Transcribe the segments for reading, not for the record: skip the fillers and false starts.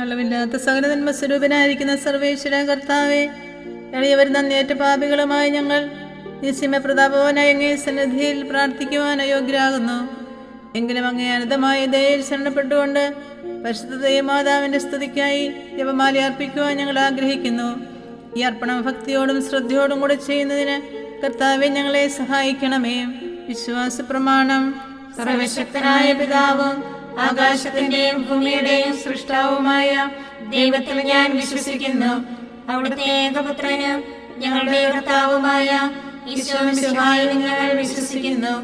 അളവില്ലാത്ത സകല നന്മ സ്വരൂപനായിരിക്കുന്ന സർവേശ്വര കർത്താവെ, എളിയവർ നന്ദിയേറ്റ പാപികളുമായി ഞങ്ങൾ നിസ്യമ പ്രതാപവാനായ അങ്ങേ സന്നിധിയിൽ പ്രാർത്ഥിക്കുവാൻ അയോഗ്യരാകുന്നു. എങ്കിലും അങ്ങേ അനന്തമായ ദയയിൽ ശരണപ്പെട്ടുകൊണ്ട് പരിശുദ്ധ ദൈവമാതാവിന്റെ സ്തുതിക്കായി ജപമാല അർപ്പിക്കുവാൻ ഞങ്ങൾ ആഗ്രഹിക്കുന്നു. ഈ അർപ്പണം ഭക്തിയോടും ശ്രദ്ധയോടും കൂടെ ചെയ്യുന്നതിന് കർത്താവെ ഞങ്ങളെ സഹായിക്കണമേ. വിശ്വാസ പ്രമാണം. സർവശക്തനായ പിതാവും ആകാശത്തിന്റെയും ഭൂമിയുടെയും സൃഷ്ടാവുമായ ദൈവത്തിൽ ഞാൻ വിശ്വസിക്കുന്നു. അവിടുത്തെ ഏകപുത്രനും ഞങ്ങളുടെ കർത്താവുമായ ഈശോമിശിഹായിൽ ഞങ്ങൾ വിശ്വസിക്കുന്നു.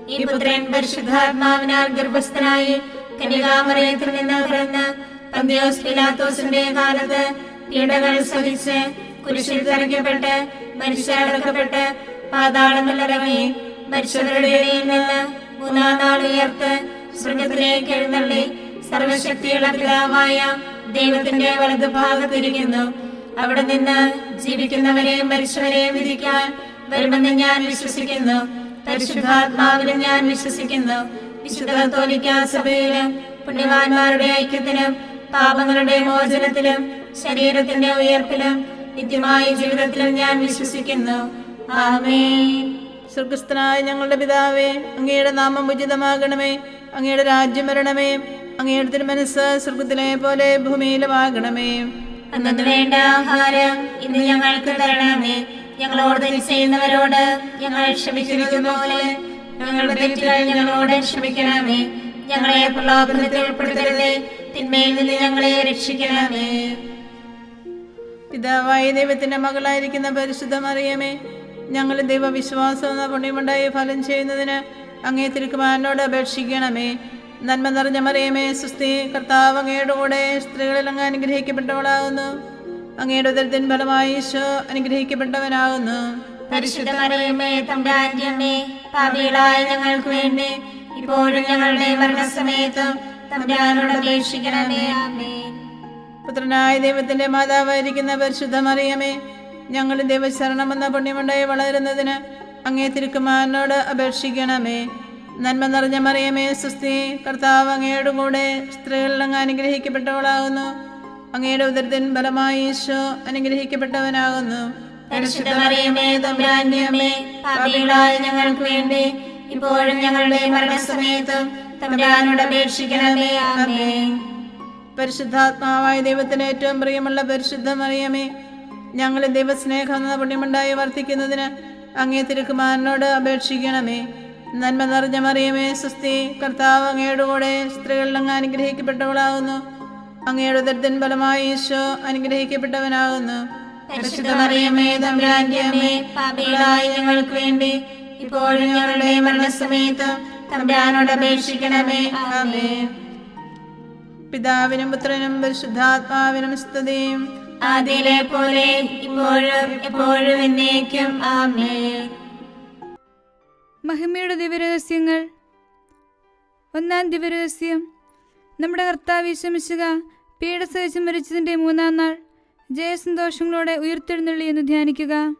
ഈ പുത്രൻ പരിശുദ്ധാത്മാവിനാൽ ഗർഭസ്ഥനായി കന്യകാമറിയത്തിൽ നിന്ന് പിറന്ന് പന്തിയോസ് പിലാത്തോസിന്റെ കാലത്ത് പീഡകൾ സഹിച്ച് കുരിശിൽ തറയ്ക്കപ്പെട്ട് മരിച്ചടക്കപ്പെട്ട് പാതാളങ്ങളിലിറങ്ങി മരിച്ചവരുടെ ഇടയിൽ നിന്ന് മൂന്നാം നാൾ ഉയർത്ത് സ്വർഗത്തിലേക്ക് എഴുന്നള്ളി സർവശക്തിയുള്ള പിതാവായ ദൈവത്തിന്റെ വലതുഭാഗത്തിരിക്കുന്നു. അവിടെ നിന്ന് ജീവിക്കുന്നവരെയും മരിച്ചവരെയും വിധിക്കാൻ വരുമെന്ന് ഞാൻ വിശ്വസിക്കുന്നു. പരിശുദ്ധാത്മാവിലും ഞാൻ വിശ്വസിക്കുന്നു. വിശുദ്ധ കത്തോലിക്കാ സഭയിലും പുണ്യവാന്മാരുടെ ഐക്യത്തിലും പാപങ്ങളുടെ മോചനത്തിലും ശരീരത്തിന്റെ ഉയർപ്പിലും നിത്യമായ ജീവിതത്തിലും ഞാൻ വിശ്വസിക്കുന്നു. ആമേൻ. സ്വർഗസ്ഥനായ ഞങ്ങളുടെ പിതാവേ, അങ്ങയുടെ നാമം ഉചിതമാകണമേ. അങ്ങയുടെ രാജ്യം വരണമേ. അങ്ങയുടെ തിരുമനസ്സ് സ്വർഗത്തിലെ പോലെ ഭൂമിയിലുമാകണമേ. അന്നു വേണ്ട ആഹാരം ഇന്ന് ഞങ്ങൾക്ക് തരണമേ. ഞങ്ങളോട് തെറ്റ് ചെയ്യുന്നവരോട് ഞങ്ങൾ ക്ഷമിച്ചിരിക്കുന്ന പോലെ ഞങ്ങളുടെ തെറ്റുകൾ ഞങ്ങളോട് ക്ഷമിക്കണമേ. ഞങ്ങളെ പ്രലോഭനത്തിൽ ഉൾപ്പെടുത്തരുതേ, തിന്മയിൽ നിന്ന് ഞങ്ങളെ രക്ഷിക്കണമേ. പിതാവായ ദൈവത്തിന്റെ മകളായിരിക്കുന്ന പരിശുദ്ധ മറിയമേ, ഞങ്ങൾ ദൈവവിശ്വാസം എന്ന പുണ്യമുണ്ടായി ഫലം ചെയ്യുന്നതിന് അങ്ങേ തിരുക്കുമാരനോട് അപേക്ഷിക്കണമേ. നന്മ നിറഞ്ഞ മറിയമേ, സുസ്ഥി, കർത്താവ് അങ്ങയുടെ കൂടെ സ്ത്രീകളിൽ അങ്ങ് അനുഗ്രഹിക്കപ്പെട്ടവളാകുന്നു. അങ്ങയുടെ ഉദരത്തിൻ ഫലമായി ഈശോ അനുഗ്രഹിക്കപ്പെട്ടവനാകുന്നു. പരിശുദ്ധ മറിയമേ, തമ്പുരാന്റെ അമ്മേ, പാപികളായ ഞങ്ങൾക്ക് വേണ്ടി ഇപ്പോഴും ഞങ്ങളുടെ മരണസമയത്തും തമ്പുരാനോട് അപേക്ഷിക്കണമേ. ആമേൻ. പുത്രനായ ദൈവത്തിന്റെ മാതാവായിരിക്കുന്ന പരിശുദ്ധ മറിയമേ, ഞങ്ങൾ ദൈവശരണമെന്ന പുണ്യമുണ്ടായി വളരുന്നതിന് അങ്ങേ തിരുക്കുമാരനോട് അപേക്ഷിക്കണമേ. നന്മ നിറഞ്ഞ മറിയമേ, സുസ്ഥി, കർത്താവ് അങ്ങയുടെ കൂടെ സ്ത്രീകളിൽ അങ്ങ് അനുഗ്രഹിക്കപ്പെട്ടവളാകുന്നു. അങ്ങയുടെ ഉദരത്തിൻ ഫലമായി ഈശോ അനുഗ്രഹിക്കപ്പെട്ടവനാകുന്നു. പരിശുദ്ധ മറിയമേ, തമ്പുരാന്റെ അമ്മേ, പാപികളായ ഞങ്ങൾക്ക് വേണ്ടി ഇപ്പോഴും ഞങ്ങളുടെ മരണസമയത്തും തമ്പുരാനോട് അപേക്ഷിക്കണമേ. ആമേൻ. പരിശുദ്ധാത്മാവായ ദൈവത്തിന് ഏറ്റവും പ്രിയമുള്ള പരിശുദ്ധ മറിയമേ, ഞങ്ങൾ ദൈവസ്നേഹം എന്ന പുണ്യമുണ്ടായി വർദ്ധിക്കുന്നതിന് അങ്ങേ തിരുക്കുമാരനോട് അപേക്ഷിക്കണമേ. നന്മ നിറഞ്ഞ മറിയമേ, സുസ്ഥി, കർത്താവ് അങ്ങയുടെ കൂടെ സ്ത്രീകളിൽ അങ്ങ് അനുഗ്രഹിക്കപ്പെട്ടവളാകുന്നു. അങ്ങയുടെ ഉദരത്തിൻ ഫലമായി ഈശോ അനുഗ്രഹിക്കപ്പെട്ടവനാകുന്നു. പരിശുദ്ധ മറിയമേ, തമ്പുരാന്റെ അമ്മേ, പാപികളായ ഞങ്ങൾക്ക് വേണ്ടി ഇപ്പോഴും ഞങ്ങളുടെ മരണസമയത്തും തമ്പുരാനോട് അപേക്ഷിക്കണമേ. ആമേൻ. പിതാവിനും പുത്രനും പരിശുദ്ധാത്മാവിനും സ്തുതിയും ആദിയിലെ പോലെ ഇപ്പോഴും എപ്പോഴും എന്നേക്കും. ആമേൻ. മഹിമയുടെ ദിവ്യരഹസ്യങ്ങൾ. ഒന്നാം ദിവ്യരഹസ്യം. നമ്മുടെ കർത്താവ് ഈശോ മിശിഹ പീഡ സഹിച്ച് മരിച്ചതിൻ്റെ മൂന്നാം നാൾ ജയസന്തോഷങ്ങളോടെ ഉയർത്തെഴുന്നള്ളി എന്ന് ധ്യാനിക്കുക.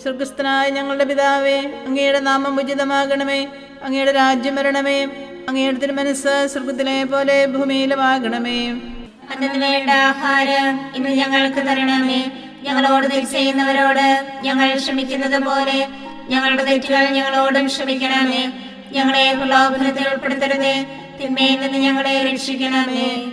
സ്വർഗസ്ഥനായ ഞങ്ങളുടെ പിതാവേ, അങ്ങയുടെ നാമം ഉചിതമാകണമേ. അങ്ങയുടെ രാജ്യം വരണമേ. അങ്ങയുടെ തിരുമനസ്സ് സ്വർഗത്തിലെ പോലെ ഭൂമിയിലുമാകണമേ. അന്നു വേണ്ട ആഹാരം ഇന്ന് ഞങ്ങൾക്ക് തരണമേ. ഞങ്ങളോട് തെറ്റ് ചെയ്യുന്നവരോട് ഞങ്ങൾ ക്ഷമിക്കുന്നത് പോലെ ഞങ്ങളുടെ തെറ്റുകൾ ഞങ്ങളോടും ക്ഷമിക്കണമേ. ഞങ്ങളെ പ്രലോഭനത്തിൽ ഉൾപ്പെടുത്തരുതേ, തിന്മയിൽ നിന്ന് ഞങ്ങളെ രക്ഷിക്കണമേ.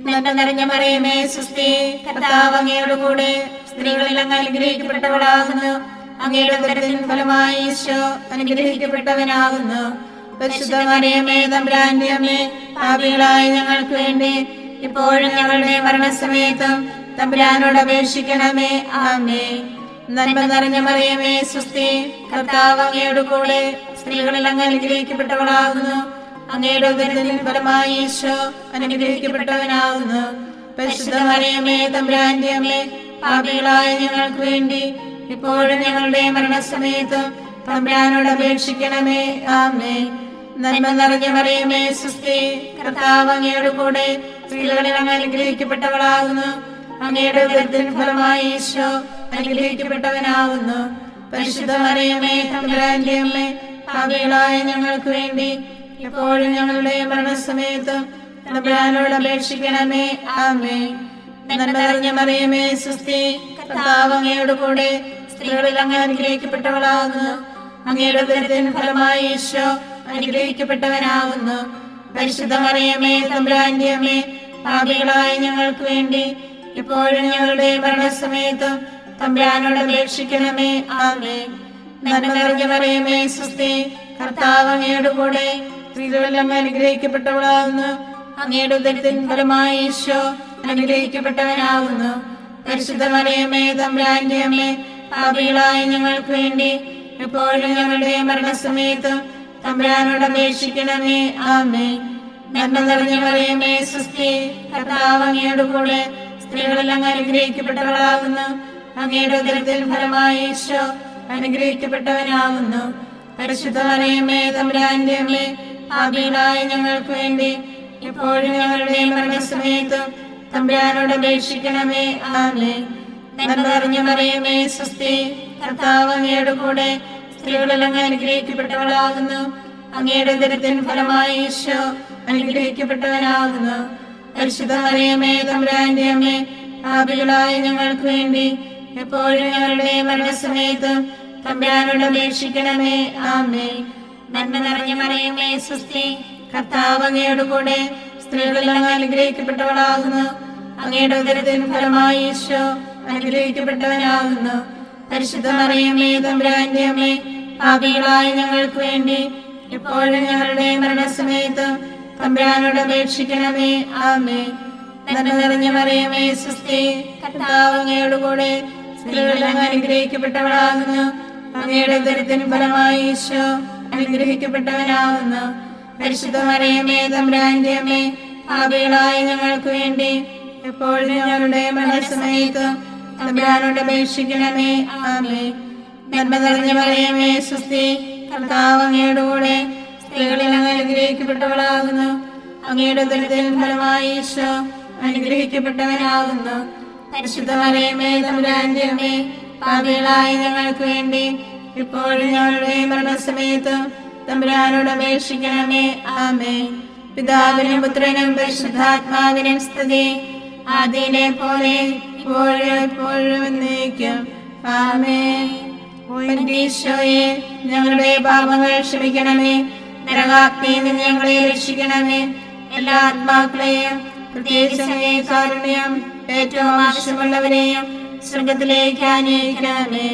നന്മ നിറഞ്ഞ മറിയമേ, സുസ്ഥി, കർത്താവ് അങ്ങയുടെ കൂടെ സ്ത്രീകളിൽ അങ്ങ് അനുഗ്രഹിക്കപ്പെട്ടവളാകുന്നു. അങ്ങയുടെ ഉദരത്തിൻ ഫലമായി ഈശോ അനുഗ്രഹിക്കപ്പെട്ടവനാകുന്നു. പരിശുദ്ധ മറിയമേ, തമ്പുരാന്റെ അമ്മേ, പാപികളായ ഞങ്ങൾക്ക് വേണ്ടി ഇപ്പോഴും ഞങ്ങളുടെ മരണസമയത്തും തമ്പുരാനോട് അപേക്ഷിക്കണമേ. ആമേൻ. നന്മ നിറഞ്ഞ മറിയമേ, സുസ്ഥി, കർത്താവ് അങ്ങയുടെ കൂടെ സ്ത്രീകളിൽ അങ്ങ് അനുഗ്രഹിക്കപ്പെട്ടവളാകുന്നു. അങ്ങയുടെ ഉദരത്തിൻ ഫലമായി ഈശോ അനുഗ്രഹിക്കപ്പെട്ടവനാകുന്നു. പരിശുദ്ധ മറിയമേ, തമ്പുരാന്റെ അമ്മേ, പാപികളായ ഞങ്ങൾക്ക് വേണ്ടി ഇപ്പോഴും ഞങ്ങളുടെ മരണസമയത്തും തമ്പുരാനോട് അപേക്ഷിക്കണമേ. ആമേൻ. നന്മ നിറഞ്ഞ മറിയമേ, സുസ്ഥി, കർത്താവ് അങ്ങയുടെ കൂടെ സ്ത്രീകളിൽ അങ്ങ് അനുഗ്രഹിക്കപ്പെട്ടവളാകുന്നു. അങ്ങയുടെ ഉദരത്തിൻ ഫലമായി ഈശോ അനുഗ്രഹിക്കപ്പെട്ടവനാകുന്നു. പരിശുദ്ധ മറിയമേ, തമ്പുരാന്റെ അമ്മേ, പാപികളായ ഞങ്ങൾക്ക് വേണ്ടി ഇപ്പോഴും ഞങ്ങളുടെ മരണസമയത്തും തമ്പുരാനോട് അപേക്ഷിക്കണമേ. ആമേൻ. നന്മ നിറഞ്ഞ മറിയമേ സുസ്തി, കർത്താവ് അങ്ങയോട് കൂടെ സ്ത്രീകളിൽ അങ്ങ് അനുഗ്രഹിക്കപ്പെട്ടവളാകുന്നു. അങ്ങയുടെ ഉദരത്തിൻ ഫലമായി ഈശോ അനുഗ്രഹിക്കപ്പെട്ടവനാകുന്നു. പരിശുദ്ധ മറിയമേ തമ്പുരാന്റെ അമ്മേ, പാപികളായ ഞങ്ങൾക്ക് വേണ്ടി ഇപ്പോഴും ഞങ്ങളുടെ മരണസമയത്തും തമ്പുരാനോട് അപേക്ഷിക്കണമേ. ആമേൻ. നന്മ നിറഞ്ഞ മറിയമേ സുസ്തി, കർത്താവ് അങ്ങയോട് കൂടെ സ്ത്രീകളിൽ അങ്ങ് അനുഗ്രഹിക്കപ്പെട്ടവളാകുന്നു. അങ്ങയുടെ ഉദരത്തിൻ ഫലമായി ഈശോ അനുഗ്രഹിക്കപ്പെട്ടവനാകുന്നു. പരിശുദ്ധ മറിയമേ തമ്പുരാന്റെ അമ്മേ, പാപികളായ ഞങ്ങൾക്ക് വേണ്ടി എപ്പോഴും ഞങ്ങളുടെ മരണസമയത്തും തമ്പുരാനോട് അപേക്ഷിക്കണമേ. ആമേൻ. നന്മ നിറഞ്ഞ മറിയമേ സുസ്തി, കർത്താവ് അങ്ങയോട് കൂടെ സ്ത്രീകളിൽ അങ്ങ് അനുഗ്രഹിക്കപ്പെട്ടവളാകുന്നു. അങ്ങയുടെ ഉദരത്തിൻ ഫലമായി ഈശോ അനുഗ്രഹിക്കപ്പെട്ടവനാകുന്നു. പരിശുദ്ധ മറിയമേ തമ്പുരാന്റെ അമ്മേ, പാപികളായ ഞങ്ങൾക്ക് വേണ്ടി എപ്പോഴും ഞങ്ങളുടെ മരണസമയത്തും തമ്പുരാനോട് അപേക്ഷിക്കണമേ. ആമേൻ. നന്മ നിറഞ്ഞ മറിയമേ സുസ്തി, കർത്താവ് അങ്ങയോട് കൂടെ സ്ത്രീകളിൽ അങ്ങ് അനുഗ്രഹിക്കപ്പെട്ടവളാകുന്നു. അങ്ങയുടെ ഉദരത്തിൻ ഫലമായി ഈശോ അനുഗ്രഹിക്കപ്പെട്ടവനാകുന്നു. പരിശുദ്ധ മറിയമേ തമ്പുരാന്റെ അമ്മേ, പാപികളായ ഞങ്ങൾക്ക് വേണ്ടി എപ്പോഴും ഞങ്ങളുടെ മരണസമയത്തും തമ്പുരാനോട് അപേക്ഷിക്കണമേ. ആമേൻ. നന്മ നിറഞ്ഞ മറിയമേ സുസ്തി, കർത്താവ് അങ്ങയോട് കൂടെ സ്ത്രീകളിൽ അങ്ങ് അനുഗ്രഹിക്കപ്പെട്ടവളാകുന്നു. അങ്ങയുടെ ഉദരത്തിൻ ഫലമായി ഈശോ അനുഗ്രഹിക്കപ്പെട്ടവനാകുന്നു. പരിശുദ്ധ മറിയമേ തമ്പുരാന്റെ അമ്മേ, പാപികളായ ഞങ്ങൾക്ക് വേണ്ടി ഇപ്പോഴും ഞങ്ങളുടെ മരണസമയത്തും തമ്പുരാനോട് അപേക്ഷിക്കണമേ. ആമേൻ. നന്മ നിറഞ്ഞ മറിയമേ സുസ്തി, കർത്താവ് അങ്ങയോട് കൂടെ സ്ത്രീകളിൽ അങ്ങ് അനുഗ്രഹിക്കപ്പെട്ടവളാകുന്നു. അങ്ങയുടെ ഉദരത്തിൻ ഫലമായി ഈശോ അനുഗ്രഹിക്കപ്പെട്ടവനാകുന്നു. പരിശുദ്ധ മറിയമേ തമ്പുരാന്റെ അമ്മേ, പാപികളായ ഞങ്ങൾക്ക് വേണ്ടി എപ്പോഴും ഞങ്ങളുടെ മരണസമയത്തും തമ്പുരാനോട് അപേക്ഷിക്കണമേ. ആമേൻ. നന്മ നിറഞ്ഞ മറിയമേ സുസ്തി, കർത്താവ് അങ്ങയോട് കൂടെ സ്ത്രീകളിൽ അങ്ങ് അനുഗ്രഹിക്കപ്പെട്ടവളാകുന്നു. അങ്ങയുടെ ഉദരത്തിൻ ഫലമായി ഈശോ അനുഗ്രഹിക്കപ്പെട്ടവനാകുന്നു. പരിശുദ്ധ മറിയമേ തമ്പുരാന്റെ അമ്മേ, പാപികളായ ഞങ്ങൾക്ക് വേണ്ടി ഇപ്പോഴും ഞങ്ങളുടെ മരണസമയത്തും തമ്പുരാനോട് അപേക്ഷിക്കണമേ. ആമേൻ. പിതാവിനും പുത്രനും പരിശുദ്ധാത്മാവിനും സ്തുതി, ആദിയിലെ പോലെ ഇപ്പോഴും എപ്പോഴും എന്നേക്കും. ആമേൻ. ഈശോയെ, ഞങ്ങളുടെ പാപങ്ങൾ ക്ഷമിക്കണമേ. നരകാഗ്നിയിൽ നിന്ന് ഞങ്ങളെ രക്ഷിക്കണമേ. എല്ലാ ആത്മാക്കളെയും പ്രത്യേകിച്ച് കാരുണ്യം ഏറ്റവും ആവശ്യമുള്ളവരെയും സ്വർഗത്തിലേക്ക് ആനയിക്കണമേ.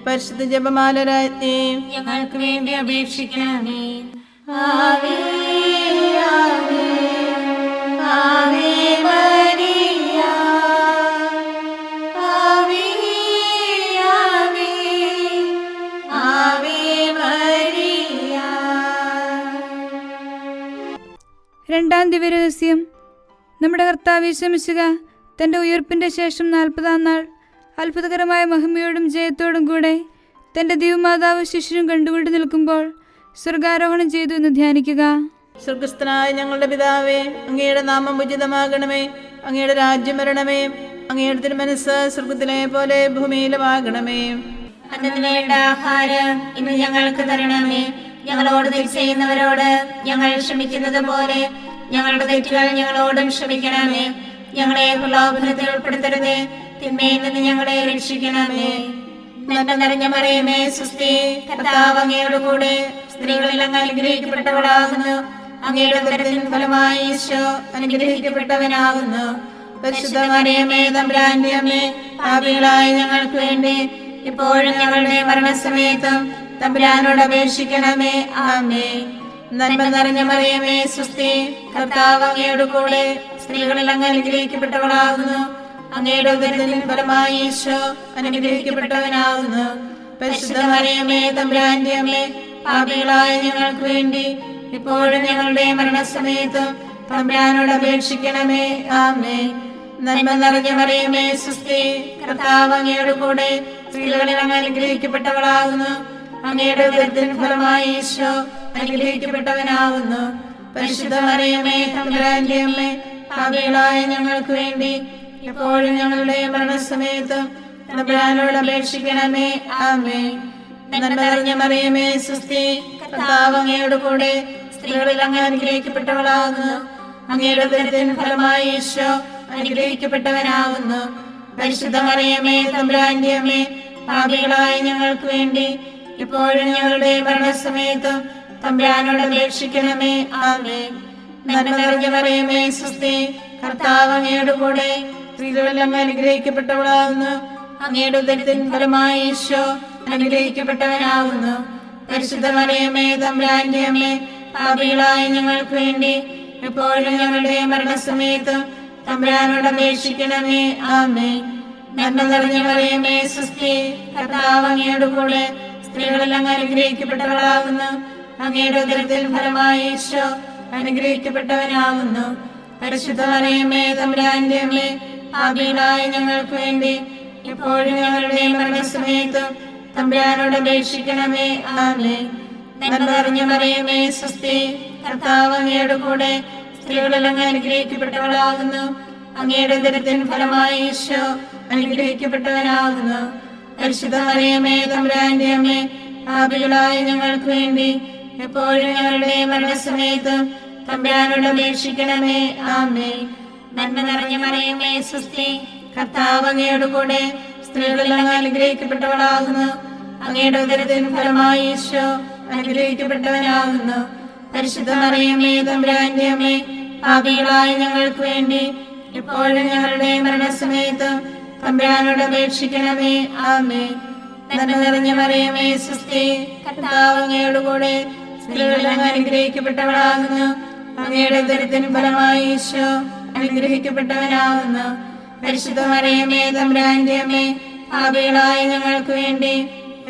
പരിശുദ്ധ ജപമാല രാജ്ഞി, ഞങ്ങൾക്ക് വേണ്ടി അപേക്ഷിക്കണമേ. ആവേ ആവേ ആവേ മരിയ, ആവേ ആവേ ആവേ മരിയ. രണ്ടാം ദിവ്യരഹസ്യം. നമ്മുടെ കർത്താവ് യേശു മിശിഹ തൻ്റെ ഉയർപ്പിൻ്റെ ശേഷം 40-ാം നാൾ അത്ഭുതകരമായ മഹിമയോടും ജയത്തോടും കൂടെ തൻ്റെ ദൈവമാതാവ് ശിശുവും കണ്ടുകൊണ്ട് നിൽക്കുമ്പോൾ സ്വർഗാരോഹണം ചെയ്തു എന്ന് ധ്യാനിക്കുക. സ്വർഗസ്ഥനായ ഞങ്ങളുടെ പിതാവേ, അങ്ങയുടെ നാമം ഉചിതമാകണമേ. അങ്ങയുടെ രാജ്യം വരണമേ. അങ്ങയുടെ തിരുമനസ്സ് സ്വർഗത്തിലെ പോലെ ഭൂമിയിലുമാകണമേ. അന്നു വേണ്ട ആഹാരം ഇന്ന് ഞങ്ങൾക്ക് തരണമേ. ഞങ്ങളോട് തെറ്റ് ചെയ്യുന്നവരോട് ഞങ്ങൾ ക്ഷമിക്കുന്നത് പോലെ ഞങ്ങളുടെ തെറ്റുകൾ ഞങ്ങളോടും ക്ഷമിക്കണമേ. ഞങ്ങളെ പ്രലോഭനത്തിൽ ഉൾപ്പെടുത്തരുതേ, തിന്മയിൽ നിന്ന് ഞങ്ങളെ രക്ഷിക്കണമേ. നന്മ നിറഞ്ഞ മറിയമേ സുസ്തി, കർത്താവ് അങ്ങയോട് കൂടെ സ്ത്രീകളിൽ അങ്ങ് അനുഗ്രഹിക്കപ്പെട്ടവളാകുന്നു. അങ്ങയുടെ ഉദരത്തിൻ ഫലമായി ഈശോ അനുഗ്രഹിക്കപ്പെട്ടവനാകുന്നു. പരിശുദ്ധ മറിയമേ തമ്പുരാന്റെ അമ്മേ, പാപികളായ ഞങ്ങൾക്ക് വേണ്ടി ഇപ്പോഴും ഞങ്ങളുടെ മരണസമയത്തും തമ്പുരാനോട് അപേക്ഷിക്കണമേ. ആമേൻ. നന്മ നിറഞ്ഞ മറിയമേ സുസ്തി, കർത്താവ് അങ്ങയോട് കൂടെ സ്ത്രീകളിൽ അങ്ങ് അനുഗ്രഹിക്കപ്പെട്ടവളാകുന്നു. അങ്ങയുടെ ഉദരത്തിൻ ഫലമായി ഈശോ അനുഗ്രഹിക്കപ്പെട്ടവനാകുന്നു. പരിശുദ്ധ മറിയമേ തമ്പുരാന്റെ അമ്മേ, പാപികളായ ഞങ്ങൾക്ക് വേണ്ടി ഇപ്പോഴും ഞങ്ങളുടെ മരണസമയത്തും തമ്പുരാനോട് അപേക്ഷിക്കണമേ. ആമേൻ. നന്മ നിറഞ്ഞ മറിയമേ സുസ്തി, കർത്താവ് അങ്ങയോട് കൂടെ സ്ത്രീകളിൽ അങ്ങ് അനുഗ്രഹിക്കപ്പെട്ടവളാകുന്നു. അങ്ങയുടെ ഉദരത്തിൻ ഫലമായി ഈശോ അനുഗ്രഹിക്കപ്പെട്ടവനാകുന്നു. പരിശുദ്ധ മറിയമേ തമ്പുരാന്റെ അമ്മേ, പാപികളായ ഞങ്ങൾക്ക് വേണ്ടി എപ്പോഴും ഞങ്ങളുടെ മരണസമയത്തും തമ്പുരാനോട് അപേക്ഷിക്കണമേ. ആമേൻ. നന്മ നിറഞ്ഞ മറിയമേ സുസ്തി, കർത്താവ് അങ്ങയോട് കൂടെ സ്ത്രീകളിൽ അങ്ങ് അനുഗ്രഹിക്കപ്പെട്ടവളാകുന്നു. അങ്ങയുടെ ഉദരത്തിൻ ഫലമായി ഈശോ അനുഗ്രഹിക്കപ്പെട്ടവനാകുന്നു. പരിശുദ്ധ മറിയമേ, തമ്പുരാന്റെ അമ്മേ, പാപികളായ ഞങ്ങൾക്ക് വേണ്ടി ഇപ്പോഴും ഞങ്ങളുടെ മരണസമയത്തും തമ്പുരാനോട് അപേക്ഷിക്കണമേ. ആമേൻ. നന്മ നിറഞ്ഞ മറിയമേ, സ്വസ്തി, കർത്താവ് അങ്ങയുടെ കൂടെ സ്ത്രീകളെല്ലാം അനുഗ്രഹിക്കപ്പെട്ടവളാകുന്നു. അങ്ങയുടെ ഉദരത്തിൻ ഫലമായി ഈശോ അനുഗ്രഹിക്കപ്പെട്ടവനാകുന്നു. പരിശുദ്ധ മറിയമേ, തമ്പുരാന്റെ അമ്മേ, പാപികളായ ഞങ്ങൾക്ക് വേണ്ടി എപ്പോഴും ഞങ്ങളുടെ മരണസമയത്തും തമ്പുരാനോട് അപേക്ഷിക്കണമേ. ആമേൻ. നന്മ നിറഞ്ഞ മറിയമേ, സ്വസ്തി, കർത്താവ് അങ്ങയുടെ കൂടെ സ്ത്രീകളെല്ലാം അനുഗ്രഹിക്കപ്പെട്ടവളാകുന്നു. അങ്ങയുടെ ഉദരത്തിൻ ഫലമായി ഈശോ അനുഗ്രഹിക്കപ്പെട്ടവനാകുന്നു. പരിശുദ്ധ മറിയമേ, തമ്പുരാന്റെ അമ്മേ, പാപികളായ ഞങ്ങൾക്ക് വേണ്ടി എപ്പോഴും ഞങ്ങളുടെ മരണസമയത്തും തമ്പുരാനോട് അപേക്ഷിക്കണമേ. ആമേൻ. നന്മ നിറഞ്ഞ മറിയമേ, സ്വസ്തി, കർത്താവ് അങ്ങയുടെ കൂടെ സ്ത്രീകളെല്ലാം അനുഗ്രഹിക്കപ്പെട്ടവളാകുന്നു. അങ്ങയുടെ ഉദരത്തിൻ ഫലമായി ഈശോ അനുഗ്രഹിക്കപ്പെട്ടവനാകുന്നു. പരിശുദ്ധ മറിയമേ, തമ്പുരാന്റെ അമ്മേ, പാപികളായ ഞങ്ങൾക്ക് വേണ്ടി എപ്പോഴും ഞങ്ങളുടെ മരണസമയത്തും തമ്പുരാനോട് അപേക്ഷിക്കണമേ. ആമേൻ. നന്മ നിറഞ്ഞ മറിയമേ, സ്വസ്തി, കർത്താവ് അങ്ങയുടെ കൂടെ സ്ത്രീകളെല്ലാം അനുഗ്രഹിക്കപ്പെട്ടവളാകുന്നു. അങ്ങയുടെ ഉദരത്തിൻ ഫലമായി ഈശോ അനുഗ്രഹിക്കപ്പെട്ടവനാകുന്നു. പരിശുദ്ധ മറിയമേ, തമ്പുരാന്റെ അമ്മേ, പാപികളായ ഞങ്ങൾക്ക് വേണ്ടി എപ്പോഴും ഞങ്ങളുടെ മരണസമയത്തും തമ്പുരാനോട് അപേക്ഷിക്കണമേ. ആമേൻ. നന്മ നിറഞ്ഞ മറിയമേ, സ്വസ്തി, കർത്താവ് അങ്ങയുടെ കൂടെ സ്ത്രീകളെല്ലാം അനുഗ്രഹിക്കപ്പെട്ടവളാകുന്നു. അങ്ങയുടെ ഉദരത്തിൻ ഫലമായി ഈശോ അനുഗ്രഹിക്കപ്പെട്ടവനാകുന്നു. പരിശുദ്ധ മറിയമേ, തമ്പുരാന്റെ അമ്മേ, പാപികളായ ഞങ്ങൾക്ക് വേണ്ടി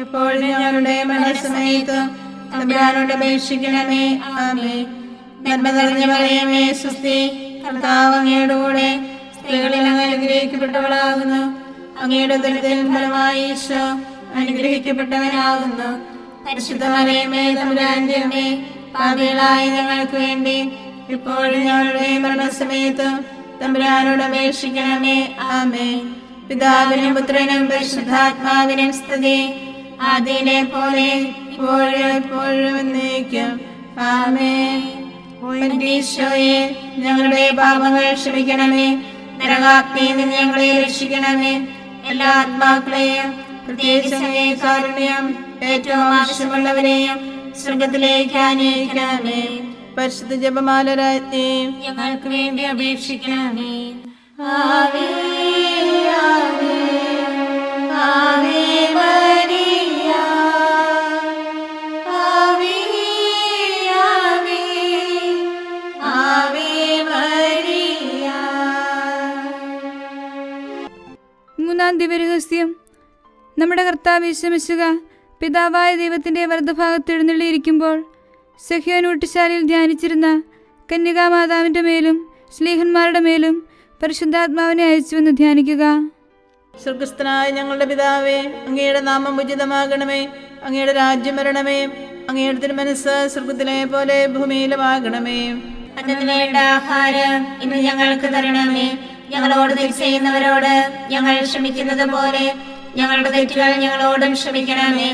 എപ്പോഴും ഞങ്ങളുടെ മരണസമയത്തും തമ്പുരാനോട് അപേക്ഷിക്കണമേ. ആമേൻ. നന്മ നിറഞ്ഞ മറിയമേ, സ്വസ്തി, കർത്താവ് അങ്ങയുടെ കൂടെ സ്ത്രീകളെല്ലാം അനുഗ്രഹിക്കപ്പെട്ടവളാകുന്നു. അങ്ങയുടെ ഉദരത്തിൻ ഫലമായി ഈശോ അനുഗ്രഹിക്കപ്പെട്ടവനാകുന്നു. പരിശുദ്ധ മറിയമേ, തമ്പുരാന്റെ അമ്മേ, പാപികളായ ഞങ്ങൾക്ക് വേണ്ടി ഇപ്പോഴും ഞങ്ങളുടെ മരണസമയത്തും തമ്പുരാനോട് അപേക്ഷിക്കണമേ. ആമേൻ. പിതാവിനും പുത്രനും പരിശുദ്ധാത്മാവിനും സ്തുതി, ആദിയിലെ പോലെ ഇപ്പോഴും എപ്പോഴും എന്നേക്കും. ആമേൻ. ഈശോയെ, ഞങ്ങളുടെ പാപങ്ങൾ ക്ഷമിക്കണമേ. നരകാഗ്നിയിൽ നിന്ന് ഞങ്ങളെ രക്ഷിക്കണമേ. എല്ലാ ആത്മാക്കളെയും, പ്രത്യേകിച്ച് അങ്ങേ കാരുണ്യം ഏറ്റവും ആവശ്യമുള്ളവരെയും സ്വർഗത്തിലേക്ക് ആനയിക്കണമേ. പരിശുദ്ധ ജപമാല രാജ്ഞി, ഞങ്ങൾക്ക് വേണ്ടി അപേക്ഷിക്കണമേ. ആവേ ആവേ ആവേ മരിയ, ആവേ ആവേ ആവേ മരിയ. മൂന്നാം ദിവ്യരഹസ്യം. നമ്മുടെ കർത്താവ് യേശു മിശിഹ പിതാവായ ദൈവത്തിൻ്റെ വലതുഭാഗത്ത് എഴുന്നള്ളിയിരിക്കുമ്പോൾ സഹ്യോൻ ഊട്ടുശാലയിൽ ധ്യാനിച്ചിരുന്ന കന്യകാമാതാവിൻ്റെ മേലും ശ്ലീഹന്മാരുടെ മേലും പരിശുദ്ധാത്മാവിനെ അയച്ചുവെന്ന് ധ്യാനിക്കുക. സ്വർഗസ്ഥനായ ഞങ്ങളുടെ പിതാവേ, അങ്ങയുടെ നാമം ഉചിതമാകണമേ. അങ്ങയുടെ രാജ്യം വരണമേ. അങ്ങയുടെ തിരുമനസ്സ് സ്വർഗത്തിലെ പോലെ ഭൂമിയിലുമാകണമേ. അന്നത്തിന് വേണ്ട ആഹാരം ഇന്ന് ഞങ്ങൾക്ക് തരണമേ. ഞങ്ങളോട് തെറ്റ് ചെയ്യുന്നവരോട് ഞങ്ങൾ ക്ഷമിക്കുന്നത് പോലെ ഞങ്ങളുടെ തെറ്റുകൾ ഞങ്ങളോടും ക്ഷമിക്കണമേ.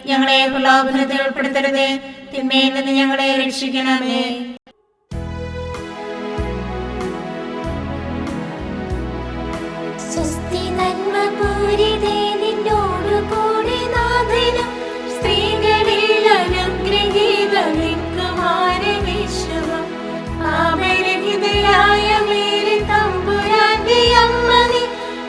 ഞങ്ങളെ പ്രലോഭനത്തിൽ ഉൾപ്പെടുത്തരുതേ, തിന്മയിൽ നിന്ന് ഞങ്ങളെ രക്ഷിക്കണമേ. സ്വസ്തി നന്മ പൂരിതേ നിന്നോടു കൂടി നാഥനും സ്ത്രീകളിൽ അനുഗ്രഹീതനിൻ കുമാരനീശുവും പാപരഹിതയായ മേരി തമ്പുരാന്റെ അമ്മ നീ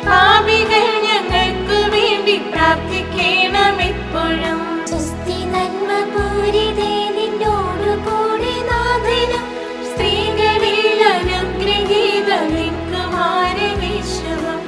പാപികൾ ഞങ്ങൾക്ക് വേണ്ടി പ്രാർത്ഥിക്കണമെപ്പോഴും. സ്വസ്തി നന്മ പൂരിതേ നിന്നോടു കൂടി നാഥനും സ്ത്രീകളിൽ അനുഗ്രഹീതനിൻ കുമാരനീശുവും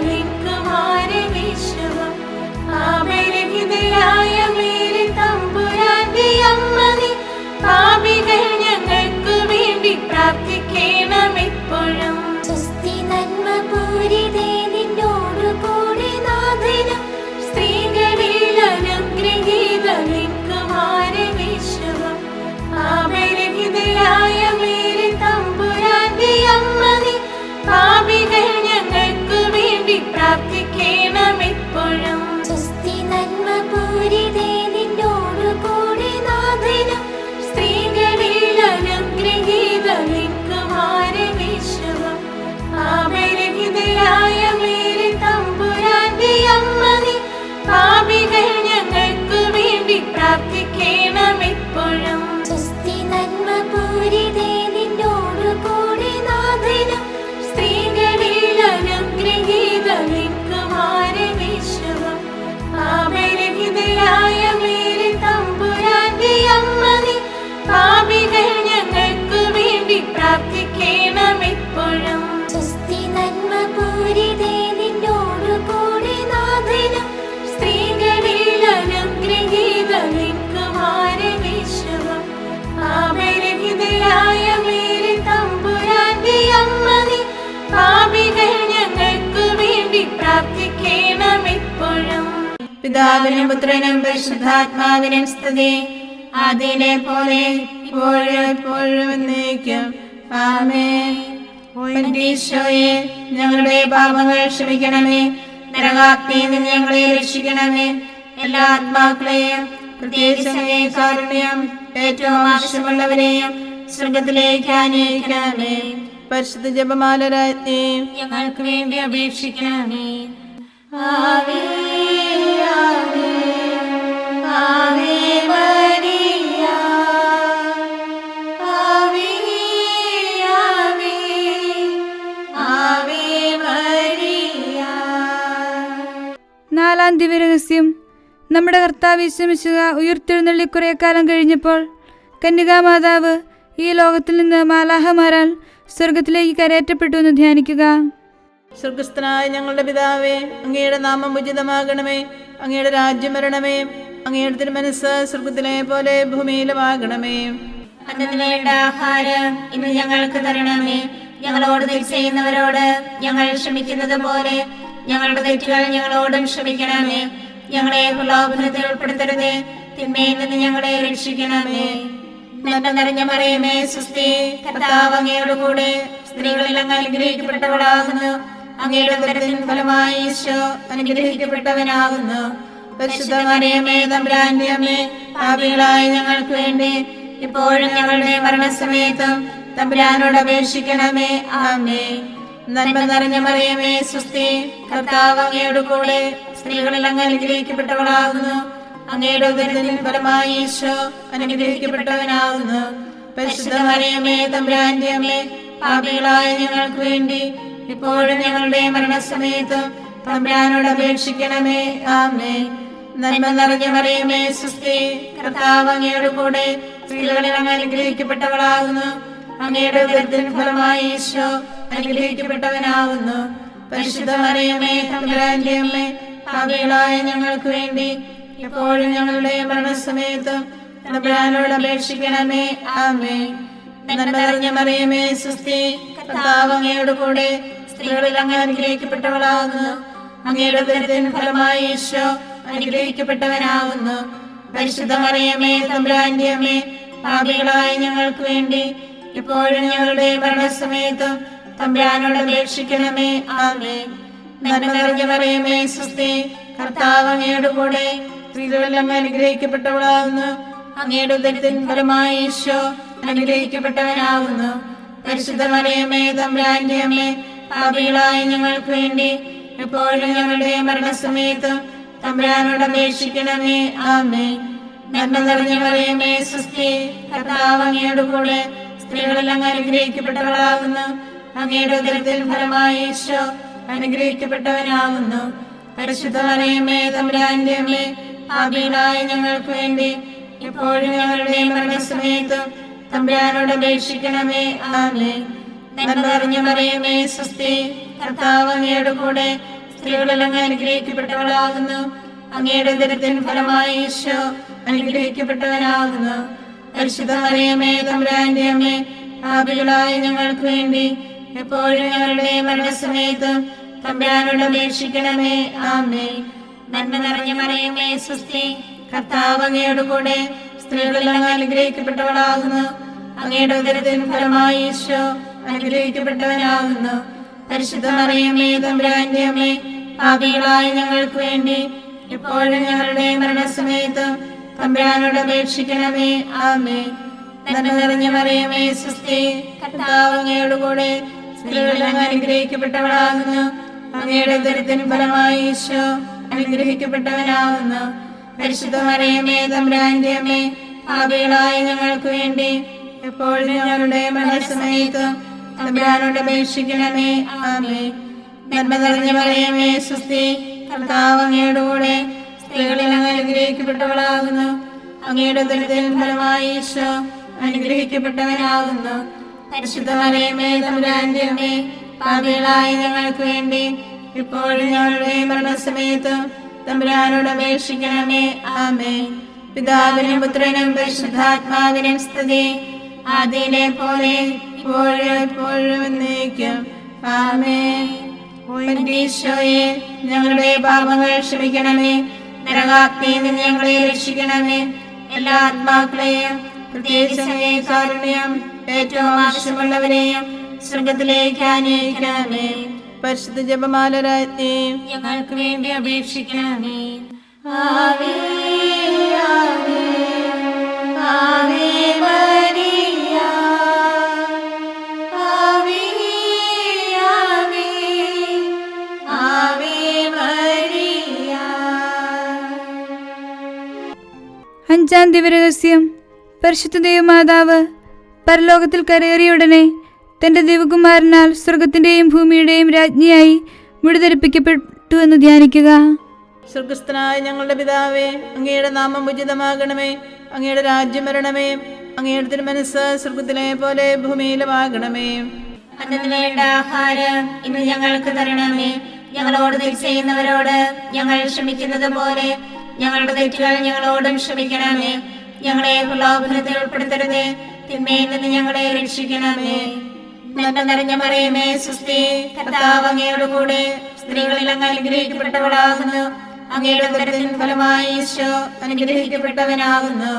നിൻകുമാരെ വിശ്വം പാപരഹിതയായ മേരി തമ്പുരാന്റെ അമ്മ നീ പാപികൾ ഞങ്ങൾക്ക് വേണ്ടി പ്രാർത്ഥിക്കണം എപ്പോഴും. സ്വസ്തി നന്മ പൂരിതേ നിന്നോടു കൂടെ നാഥനും സ്ത്രീകളിൽ അനുഗ്രഹീത നിൻകുമാരെ വിശ്വം പാപരഹിതയായ മേരി തമ്പുരാന്റെ അമ്മ നീ പാപികൾ ഞങ്ങൾക്ക് വേണ്ടി പ്രാർത്ഥിക്കണം എപ്പോഴും. സ്വസ്തി നന്മ പൂരിതേ നിന്നോടു കൂടെ നാഥനും സ്ത്രീകളിൽ അനുഗ്രഹീത നിൻകുമാരെ വിശ്വം പാപരഹിതയായ മേരി തമ്പുരാന്റെ അമ്മ നീ പാപികൾ ഞങ്ങൾക്ക് വേണ്ടി പ്രാർത്ഥിക്കണം എപ്പോഴും. സ്വസ്തി നന്മ പൂരിതേ നിന്നോടു കൂടെ നാഥനും സ്ത്രീകളിൽ അനുഗ്രഹീത നിൻകുമാരെ വിശ്വം പാപരഹിതയായ മേരി തമ്പുരാന്റെ അമ്മ നീ പാപികൾ ഞങ്ങൾക്ക് വേണ്ടി പ്രാർത്ഥിക്കണം എപ്പോഴും. സ്വസ്തി നന്മ പൂരിതേ നിന്നോടു കൂടെ നാഥനും സ്ത്രീകളിൽ അനുഗ്രഹീത നിൻകുമാരെ വിശ്വം പാപരഹിതയായ മേരി തമ്പുരാന്റെ അമ്മ നീ പാപികൾ ഞങ്ങൾക്ക് വേണ്ടി പ്രാർത്ഥിക്കണം എപ്പോഴും. പിതാവിനും പുത്രനും പരിശുദ്ധാത്മാവിനും സ്തുതി, ആദിയിലെ പോലെ ഇപ്പോഴും എപ്പോഴും എന്നേക്കും. ആമേൻ. ഓ എന്റെ ഈശോയെ, ഞങ്ങളുടെ പാപങ്ങൾ ക്ഷമിക്കണമേ, നരകാഗ്നിയിൽ നിന്ന് ഞങ്ങളെ രക്ഷിക്കണമേ. എല്ലാ ആത്മാക്കളെയും പ്രത്യേകിച്ച് അങ്ങേ കാരുണ്യം ഏറ്റവും ആവശ്യമുള്ളവരെയും സ്വർഗത്തിലേക്ക് ആനയിക്കണമേ. പരിശുദ്ധ ജപമാല രാജ്ഞി ഞങ്ങൾക്ക് വേണ്ടി അപേക്ഷിക്കണമേ. ആവേ ആവേ ആവേ മരിയ, ആവേ ആവേ ആവേ മരിയ. നാലാം ദിവ്യരഹസ്യം. നമ്മുടെ കർത്താവ് യേശുമിശിഹ ഉയിർത്തെഴുന്നള്ളി കുറെ കാലം കഴിഞ്ഞപ്പോൾ കന്യകാമാതാവ് ഈ ലോകത്തിൽ നിന്ന് മാലാഹമാരാൽ സ്വർഗത്തിലേക്ക് കരയേറ്റപ്പെട്ടു എന്ന് ധ്യാനിക്കുക. സ്വർഗസ്ഥനായ ഞങ്ങളുടെ പിതാവേ, അങ്ങയുടെ നാമം ഉചിതമാകണമേ, അങ്ങയുടെ രാജ്യം വരണമേ, അങ്ങയുടെ തിരുമനസ്സ് സ്വർഗത്തിലെ പോലെ ഭൂമിയിലുമാകണമേ. അന്നത്തിന് വേണ്ട ആഹാരം ഇന്ന് ഞങ്ങൾക്ക് തരണമേ. ഞങ്ങളോട് തെറ്റ് ചെയ്യുന്നവരോട് ഞങ്ങൾ ക്ഷമിക്കുന്നത് പോലെ ഞങ്ങളുടെ തെറ്റുകൾ ഞങ്ങളോടും ക്ഷമിക്കണമേ. ഞങ്ങളെ പ്രലോഭനത്തിൽ ഉൾപ്പെടുത്തരുതേ, തിന്മയിൽ നിന്ന് ഞങ്ങളെ രക്ഷിക്കണമേ. നന്മ നിറഞ്ഞ മറിയമേ, സ്വസ്തി, കർത്താവ് അങ്ങയോട് കൂടെ സ്ത്രീകളിൽ അങ്ങ് അനുഗ്രഹിക്കപ്പെട്ടവളാകുന്നു. അങ്ങയുടെ ഉദരത്തിൻ ഫലമായി ഈശോ അനുഗ്രഹിക്കപ്പെട്ടവനാകുന്നു. പരിശുദ്ധ മറിയമേ, തമ്പുരാന്റെ അമ്മേ, പാപികളായ ഞങ്ങൾക്ക് വേണ്ടി ഇപ്പോഴും ഞങ്ങളുടെ മരണസമയത്തും തമ്പുരാനോട് അപേക്ഷിക്കണമേ. ആമേൻ. നന്മ നിറഞ്ഞ മറിയമേ, സ്വസ്തി, കർത്താവ് അങ്ങയോട് കൂടെ സ്ത്രീകളിൽ അങ്ങ് അനുഗ്രഹിക്കപ്പെട്ടവളാകുന്നു. അങ്ങയുടെ ഉദരത്തിൻ ഫലമായി ഈശോ അനുഗ്രഹിക്കപ്പെട്ടവനാകുന്നു. പരിശുദ്ധ മറിയമേ, തമ്പുരാന്റെ അമ്മേ, പാപികളായ ഞങ്ങൾക്ക് വേണ്ടി ഇപ്പോഴും ഞങ്ങളുടെ മരണസമയത്തും തമ്പുരാനോട് അപേക്ഷിക്കണമേ. ആമേൻ. നന്മ നിറഞ്ഞ മറിയമേ, സ്വസ്തി, കർത്താവ് അങ്ങയോട് കൂടെ സ്ത്രീകളിൽ അങ്ങ് അനുഗ്രഹിക്കപ്പെട്ടവളാകുന്നു. അങ്ങയുടെ ഉദരത്തിൻ ഫലമായി ഈശോ അനുഗ്രഹിക്കപ്പെട്ടവനാകുന്നു. പരിശുദ്ധ മറിയമേ, തമ്പുരാന്റെ അമ്മേ, പാപികളായ ഞങ്ങൾക്ക് വേണ്ടി ഇപ്പോഴും ഞങ്ങളുടെ മരണസമയത്തും തമ്പുരാനോട് അപേക്ഷിക്കണമേ. ആമേൻ. നന്മ നിറഞ്ഞ മറിയമേ, സ്വസ്തി, കർത്താവ് അങ്ങയോട് കൂടെ സ്ത്രീകളിൽ അങ്ങ് അനുഗ്രഹിക്കപ്പെട്ടവളാകുന്നു. അങ്ങയുടെ ഉദരത്തിൻ ഫലമായി ഈശോ അനുഗ്രഹിക്കപ്പെട്ടവനാകുന്നു. പരിശുദ്ധ മറിയമേ, തമ്പുരാന്റെ അമ്മേ, പാപികളായ ഞങ്ങൾക്ക് വേണ്ടി ഇപ്പോഴും ഞങ്ങളുടെ മരണസമയത്തും തമ്പുരാനോട് അപേക്ഷിക്കണമേ. ആമേൻ. നന്മ നിറഞ്ഞ മറിയമേ, സ്വസ്തി, കർത്താവ് അങ്ങയോട് കൂടെ സ്ത്രീകളിൽ അങ്ങ് അനുഗ്രഹിക്കപ്പെട്ടവളാകുന്നു. അങ്ങയുടെ ഉദരത്തിൻ ഫലമായി ഈശോ അനുഗ്രഹിക്കപ്പെട്ടവനാകുന്നു. പരിശുദ്ധ മറിയമേ, തമ്പുരാന്റെ അമ്മേ, പാപികളായ ഞങ്ങൾക്ക് വേണ്ടി ഇപ്പോഴും ഞങ്ങളുടെ മരണസമയത്തും തമ്പുരാനോട് അപേക്ഷിക്കണമേ. ആമേൻ. നന്മ നിറഞ്ഞ മറിയമേ, സ്വസ്തി, കർത്താവ് അങ്ങയോട് കൂടെ സ്ത്രീകളിൽ അങ്ങ് അനുഗ്രഹിക്കപ്പെട്ടവളാകുന്നു. അങ്ങയുടെ ഉദരത്തിൻ ഫലമായി ഈശോ അനുഗ്രഹിക്കപ്പെട്ടവനാകുന്നു. പരിശുദ്ധ മറിയമേ, തമ്പുരാന്റെ അമ്മേ, പാപികളായ ഞങ്ങൾക്ക് വേണ്ടി ഇപ്പോഴും ഞങ്ങളുടെ മരണസമയത്തും തമ്പുരാനോട് അപേക്ഷിക്കണമേ. ആമേൻ. നന്മ നിറഞ്ഞ മറിയമേ, സ്വസ്തി, കർത്താവ് അങ്ങയോട് കൂടെ സ്ത്രീകളിൽ അങ്ങ് അനുഗ്രഹിക്കപ്പെട്ടവളാകുന്നു. അങ്ങയുടെ ഉദരത്തിൻ ഫലമായി ഈശോ അനുഗ്രഹിക്കപ്പെട്ടവനാകുന്നു. പരിശുദ്ധ മറിയമേ, തമ്പുരാന്റെ അമ്മേ, പാപികളായ ഞങ്ങൾക്ക് വേണ്ടി എപ്പോഴും ഞങ്ങളുടെ മരണസമയത്ത് തമ്പുരാനോട് അപേക്ഷിക്കണമേ. ആമേൻ. നന്മ നിറഞ്ഞ മറിയമേ, സ്വസ്തി, കർത്താവ് അങ്ങയോട് കൂടെ സ്ത്രീകളിൽ അങ്ങ് അനുഗ്രഹിക്കപ്പെട്ടവളാകുന്നു. അങ്ങയുടെ ഉദരത്തിൻ ഫലമായി ഈശോ അനുഗ്രഹിക്കപ്പെട്ടവനാകുന്നു. പരിശുദ്ധ മറിയമേ, തമ്പുരാന്റെ അമ്മേ, പാപികളായ ഞങ്ങൾക്ക് വേണ്ടി എപ്പോഴും ഞങ്ങളുടെ മരണസമയത്ത് തമ്പുരാനോട് അപേക്ഷിക്കണമേ. ആമേൻ. നന്മ നിറഞ്ഞ മറിയമേ, സ്വസ്തി, കർത്താവ് അങ്ങയോട് കൂടെ സ്ത്രീകളിൽ അങ്ങ് അനുഗ്രഹിക്കപ്പെട്ടവളാകുന്നു. അങ്ങയുടെ ഉദരത്തിൻ ഫലമായി ഈശോ അനുഗ്രഹിക്കപ്പെട്ടവനാകുന്നു. പരിശുദ്ധ മറിയമേ, തമ്പുരാന്റെ അമ്മേ, പാപികളായ ഞങ്ങൾക്ക് വേണ്ടി എപ്പോഴും ഞങ്ങളുടെ മരണസമയത്ത് തമ്പുരാനോട് അപേക്ഷിക്കണമേ. ആമേൻ. നന്മ നിറഞ്ഞ മറിയമേ, സ്വസ്തി, കർത്താവ് അങ്ങയോട് കൂടെ സ്ത്രീകളിൽ അങ്ങ് അനുഗ്രഹിക്കപ്പെട്ടവളാകുന്നു. അങ്ങയുടെ ഉദരത്തിൻ ഫലമായി ഈശോ അനുഗ്രഹിക്കപ്പെട്ടവനാകുന്നു. പരിശുദ്ധ മറിയമേ, തമ്പുരാന്റെ അമ്മേ, പാപികളായ ഞങ്ങൾക്ക് വേണ്ടി ഇപ്പോഴും ഞങ്ങളുടെ മരണസമയത്ത് തമ്പുരാനോട് അപേക്ഷിക്കണമേ. ആമേൻ. പിതാവിനും പുത്രനും പരിശുദ്ധാത്മാവിനും സ്തുതി, ആദിയിലെ പോലെ ഇപ്പോഴും എപ്പോഴും എന്നേക്കും. ആമേൻ. ഈശോയെ, ഞങ്ങളുടെ പാപങ്ങൾ ക്ഷമിക്കണമേ. നരകാഗ്നിയിൽ നിന്ന് ഞങ്ങളെ രക്ഷിക്കണമേ. എല്ലാ ആത്മാക്കളെയും, പ്രത്യേകിച്ച് അങ്ങേ കാരുണ്യം ഏറ്റവും ആവശ്യമുള്ളവരെയും സ്വർഗത്തിലേക്ക് ആനയിക്കണമേ. പരിശുദ്ധ ജപമാല രാജ്ഞി, ഞങ്ങൾക്ക് വേണ്ടി അപേക്ഷിക്കണമേ. ആവേ ആവേ ആവേ മരിയ, ആവേ ആവേ ആവേ മരിയ. അഞ്ചാം ദിവരഹസ്യം. പരിശുദ്ധ ദൈവമാതാവ് പരലോകത്തിൽ കരയേറിയ ഉടനെ തന്റെ ദൈവകുമാരനാൽ സ്വർഗത്തിന്റെയും ഭൂമിയുടെയും രാജ്ഞിയായി മുടിധരിപ്പിക്കപ്പെട്ടു എന്ന് ധ്യാനിക്കുക. സ്വർഗസ്ഥനായ ഞങ്ങളുടെ പിതാവേ, അങ്ങയുടെ നാമം ഉചിതമാകണമേ. അങ്ങയുടെ രാജ്യം വരണമേ. അങ്ങയുടെ തിരുമനസ്സ് സ്വർഗത്തിലെ പോലെ ഭൂമിയിലുമാകണമേ. അന്നു വേണ്ട ആഹാരം ഇന്ന് ഞങ്ങൾക്ക് തരണമേ. ഞങ്ങളോട് തെറ്റ് ചെയ്യുന്നവരോട് ഞങ്ങൾ ക്ഷമിക്കുന്നത് പോലെ ഞങ്ങളുടെ തെറ്റുകൾ ഞങ്ങളോടും ക്ഷമിക്കണമേ. ഞങ്ങളെ പ്രലോഭനത്തിൽ ഉൾപ്പെടുത്തരുതേ, തിന്മയിൽ നിന്ന് ഞങ്ങളെ രക്ഷിക്കണമേ. നന്മ നിറഞ്ഞ മറിയമേ, സ്വസ്തി, കർത്താവ് അങ്ങയോട് കൂടെ സ്ത്രീകളിൽ അങ്ങ് അനുഗ്രഹിക്കപ്പെട്ടവളാകുന്നു. അങ്ങയുടെ ഉദരത്തിൻ ഫലമായി ഈശോ അനുഗ്രഹിക്കപ്പെട്ടവനാകുന്നു.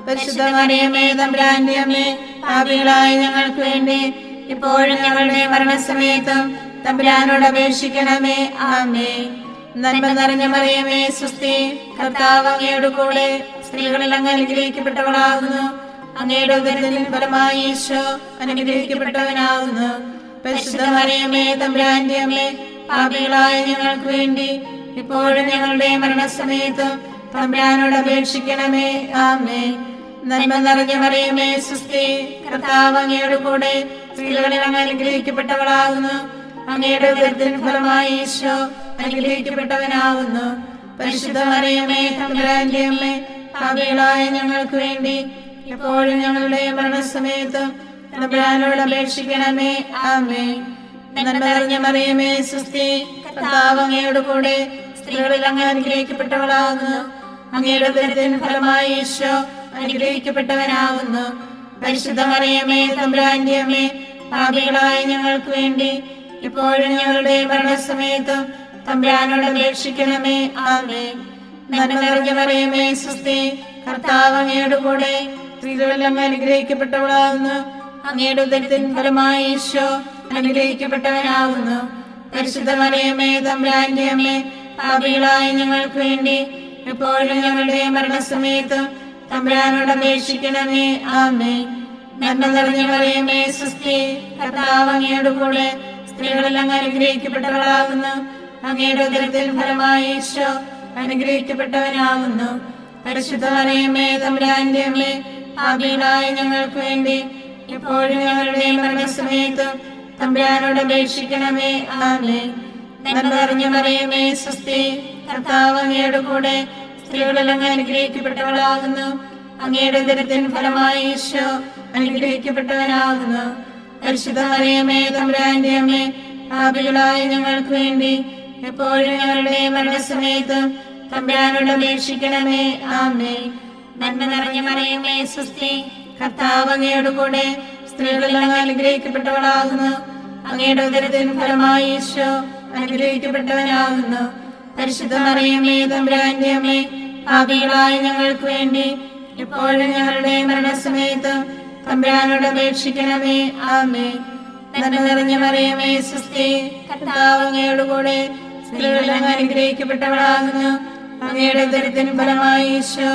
പരിശുദ്ധ മറിയമേ, തമ്പുരാന്റെ അമ്മേ, പാപികളായ ഞങ്ങൾക്ക് വേണ്ടി ഇപ്പോഴും ഞങ്ങളുടെ മരണസമയത്തും തമ്പുരാനോട് അപേക്ഷിക്കണമേ. ആമേൻ. നന്മ നിറഞ്ഞ മറിയമേ, സ്വസ്തി, കർത്താവ് അങ്ങയോട് കൂടെ സ്ത്രീകളിൽ അങ്ങ് അനുഗ്രഹിക്കപ്പെട്ടവളാകുന്നു. അങ്ങയുടെ ഉദരത്തിൻ ഫലമായി ഈശോ അനുഗ്രഹിക്കപ്പെട്ടവനാകുന്നു. പരിശുദ്ധ മറിയമേ, തമ്പുരാന്റെ അമ്മേ, പാപികളായ ഞങ്ങൾക്ക് വേണ്ടി ഇപ്പോഴും ഞങ്ങളുടെ മരണസമയത്തും തമ്പുരാനോട് അപേക്ഷിക്കണമേ. ആമേൻ. നന്മ നിറഞ്ഞ മറിയമേ, സ്വസ്തി, കർത്താവ് അങ്ങയോട് കൂടെ സ്ത്രീകളിൽ അങ്ങ് അനുഗ്രഹിക്കപ്പെട്ടവളാകുന്നു. അങ്ങയുടെ ഉദരത്തിൻ ഫലമായി ഈശോ അനുഗ്രഹിക്കപ്പെട്ടവനാകുന്നു. പരിശുദ്ധ മറിയമേ, തമ്പുരാന്റെ അമ്മേ, പാപികളായ ഞങ്ങൾക്ക് വേണ്ടി എപ്പോഴും ഞങ്ങളുടെ മരണസമയത്തും തമ്പുരാനോട് അപേക്ഷിക്കണമേ. ആമേൻ. നന്മ നിറഞ്ഞ മറിയമേ, സ്വസ്തി, കർത്താവ് അങ്ങയോട് കൂടെ സ്ത്രീകളിൽ അങ്ങ് അനുഗ്രഹിക്കപ്പെട്ടവളാകുന്നു. അങ്ങയുടെ ഉദരത്തിൻ ഫലമായി ഈശോ അനുഗ്രഹിക്കപ്പെട്ടവനാകുന്നു. പരിശുദ്ധ മറിയമേ, തമ്പുരാന്റെ അമ്മേ, പാപികളായ ഞങ്ങൾക്ക് വേണ്ടി ഇപ്പോഴും ഞങ്ങളുടെ മരണസമയത്തും തമ്പുരാനോട് അപേക്ഷിക്കണമേ. ആമേൻ. നന്മ നിറഞ്ഞ മറിയമേ, സ്വസ്തി, കർത്താവ് അങ്ങയോട് കൂടെ സ്ത്രീകളിൽ അങ്ങ് അനുഗ്രഹിക്കപ്പെട്ടവളാകുന്നു. അങ്ങയുടെ ഉദരത്തിൻ ഫലമായി ഈശോ അനുഗ്രഹിക്കപ്പെട്ടവനാകുന്നു. പരിശുദ്ധ മറിയമേ, തമ്പുരാന്റെ അമ്മേ, പാപികളായ ഞങ്ങൾക്ക് വേണ്ടി എപ്പോഴും ഞങ്ങളുടെ മരണസമയത്തും തമ്പുരാനോട് അപേക്ഷിക്കണമേ. ആമേൻ. നന്മ നിറഞ്ഞ മറിയമേ, സ്വസ്തി, കർത്താവ് അങ്ങയോട് കൂടെ സ്ത്രീകളിൽ അങ്ങ് അനുഗ്രഹിക്കപ്പെട്ടവളാകുന്നു. അങ്ങയുടെ ഉദരത്തിൻ ഫലമായി ഈശോ അനുഗ്രഹിക്കപ്പെട്ടവനാകുന്നു. പരിശുദ്ധ മറിയമേ, തമ്പുരാന്റെ അമ്മേ, പാപികളായ ഞങ്ങൾക്ക് വേണ്ടി എപ്പോഴും ഞങ്ങളുടെ മരണസമയത്തും തമ്പുരാനോട് അപേക്ഷിക്കണമേ. ആമേൻ. നന്മ നിറഞ്ഞ മറിയമേ, സ്വസ്തി, കർത്താവ് അങ്ങയോട് കൂടെ സ്ത്രീകളിൽ അങ്ങ് അനുഗ്രഹിക്കപ്പെട്ടവളാകുന്നു. അങ്ങയുടെ ഉദരത്തിൻ ഫലമായി ഈശോ അനുഗ്രഹിക്കപ്പെട്ടവനാകുന്നു. പരിശുദ്ധ മറിയമേ, തമ്പുരാന്റെ അമ്മേ, പാപികളായ ഞങ്ങൾക്ക് വേണ്ടി എപ്പോഴും ഞങ്ങളുടെ മരണസമയത്ത് തമ്പുരാനോട് അപേക്ഷിക്കണമേ. ആമേൻ. നന്മ നിറഞ്ഞ മറിയമേ സ്വസ്തി, കർത്താവ് അങ്ങയോട് കൂടെ സ്ത്രീകളിൽ അങ്ങ് അനുഗ്രഹിക്കപ്പെട്ടവളാകുന്നു. അങ്ങയുടെ ഉദരത്തിൻ ഫലമായി ഈശോ അനുഗ്രഹിക്കപ്പെട്ടവനാകുന്നു. പരിശുദ്ധ മറിയമേ തമ്പുരാന്റെ അമ്മേ, പാപികളായ ഞങ്ങൾക്ക് വേണ്ടി എപ്പോഴും ഞങ്ങളുടെ മരണസമയത്ത് തമ്പുരാനോട് അപേക്ഷിക്കണമേ. ആമേൻ. നന്മ നിറഞ്ഞ മറിയമേ സ്വസ്തി, കർത്താവ് അങ്ങയോട് കൂടെ സ്ത്രീകളിൽ അങ്ങ് അനുഗ്രഹിക്കപ്പെട്ടവളാകുന്നു. അങ്ങയുടെ ഉദരത്തിൻ ഫലമായി ഈശോ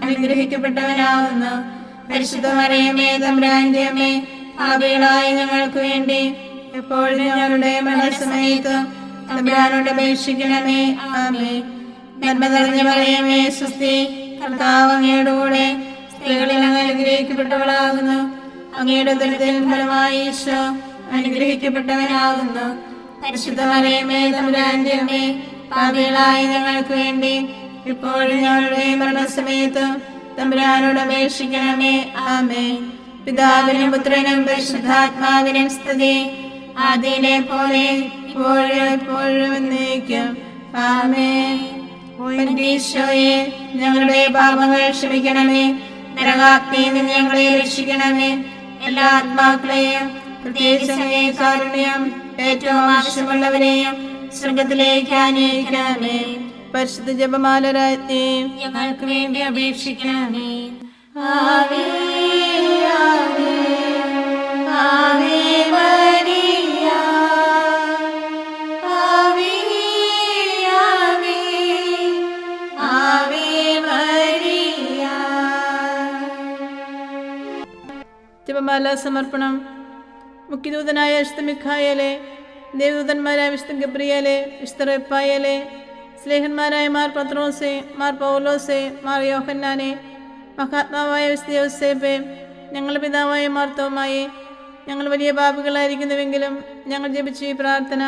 അനുഗ്രഹിക്കപ്പെട്ടവനാകുന്നു. പരിശുദ്ധ മറിയമേ തമ്പുരാന്റെ അമ്മേ, പാപികളായ ഞങ്ങൾക്ക് വേണ്ടി എപ്പോഴും ഞങ്ങളുടെ മരണസമയത്ത് തമ്പുരാനോട് അപേക്ഷിക്കണമേ. ആമേൻ. നന്മ നിറഞ്ഞ മറിയമേ സ്വസ്തി, കർത്താവ് അങ്ങയോട് കൂടെ സ്ത്രീകളിൽ അങ്ങ് അനുഗ്രഹിക്കപ്പെട്ടവളാകുന്നു. അങ്ങയുടെ ഉദരത്തിൻ ഫലമായി ഈശോ അനുഗ്രഹിക്കപ്പെട്ടവനാകുന്നു. പരിശുദ്ധ മറിയമേ തമ്പുരാന്റെ അമ്മേ, പാപികളായ ഞങ്ങൾക്ക് വേണ്ടി ഇപ്പോഴും ഞങ്ങളുടെ മരണസമയത്ത് തമ്പുരാനോട് അപേക്ഷിക്കണമേ. ആമേൻ. പിതാവിനും പുത്രനും പരിശുദ്ധാത്മാവിനും സ്തുതി, ആദിയിലെ പോലെ ഇപ്പോഴും എപ്പോഴും എന്നേക്കും. ആമേൻ. ഈശോയെ, ഞങ്ങളുടെ പാപങ്ങൾ ക്ഷമിക്കണമേ. നരകാഗ്നിയിൽ നിന്ന് ഞങ്ങളെ രക്ഷിക്കണമേ. എല്ലാ ആത്മാക്കളെയും പ്രത്യേകിച്ച് അങ്ങേ കാരുണ്യം ഏറ്റവും ആവശ്യമുള്ളവരെയും സ്വർഗത്തിലേക്ക് ആനയിക്കണമേ. പരിശുദ്ധ ജപമാല രാജ്ഞി, ഞങ്ങൾക്ക് വേണ്ടി അപേക്ഷിക്കണമേ. ആവേ ആവേ ആവേ മരിയ, ആവേ ആവേ ആവേ മരിയ. ജപമാല സമർപ്പണം. മുഖ്യദൂതനായ വിശുദ്ധ മിഖായേലെ, ദേവദൂതന്മാരായ വിശുദ്ധ ഗബ്രിയേലെ, വിശുദ്ധ റഫായേലെ, സ്ലേഹന്മാരായ മാർ പത്രോസെ, മാർ പൗലോസെ, മാർ യോഹന്നാനെ, മഹാത്മാവായ വിശുദ്ധ യോസേപ്പെ, ഞങ്ങളുടെ പിതാവായ മാർ തോമായെ, ഞങ്ങൾ വലിയ പാപികളായിരിക്കുന്നുവെങ്കിലും ഞങ്ങൾ ജപിച്ച ഈ പ്രാർത്ഥന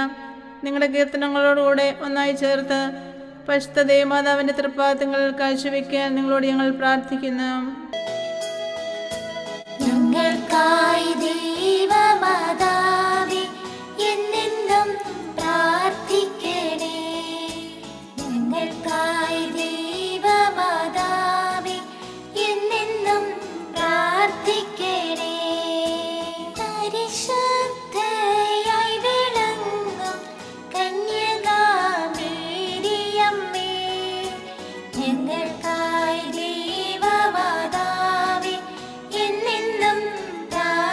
നിങ്ങളുടെ കീർത്തനങ്ങളോടുകൂടെ ഒന്നായി ചേർത്ത് പരിശുദ്ധ ദേവമാതാവിൻ്റെ തൃപ്പാദങ്ങളിൽ കാഴ്ചവെക്കാൻ നിങ്ങളോട് ഞങ്ങൾ പ്രാർത്ഥിക്കുന്നു. ഞങ്ങൾക്കായി ദൈവമാതാവേ എന്നെന്നും പ്രാർത്ഥിക്കണേ. ഞങ്ങൾക്കായി ദൈവമാതാവേ എന്നെന്നും പ്രാർത്ഥിക്കണേ. പരിശുദ്ധയായി വിളങ്ങും കന്യകാമേരിയമ്മേ, ഞങ്ങൾക്കായി ദൈവമാതാവേ എന്നെന്നും പ്രാർത്ഥിക്കണേ.